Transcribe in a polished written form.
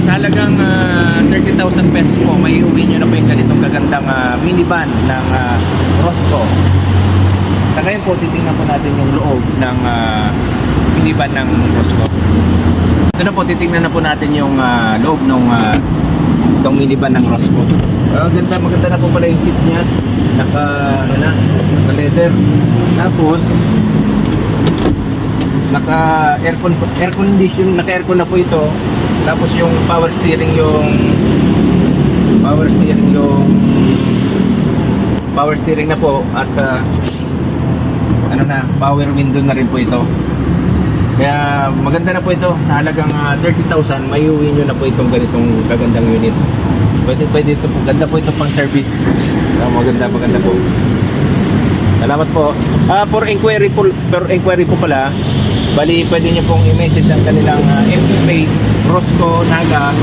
sa halagang 30,000 pesos po, may uwi nyo na po yung ganitong kagandang minivan ng Rosco. Sa ngayon po, titingnan po natin yung loob ng minivan ng Rosco. Ito na po, titingnan na po natin yung loob ng itong minivan ng Rosco. Maganda na po pala yung seat niya. Naka leather. Tapos naka air condition, naka aircon na po ito. Tapos yung power steering na po at power window na rin po ito. Kaya maganda na po ito. Sa halagang 30,000, may uwi nyo na po itong ganitong kagandang unit. Pwede ito po. Ganda po ito pang service. Maganda po. Salamat po. For inquiry po pala, bali pwede nyo pong i-message ang kanilang FB page, Rosco Naga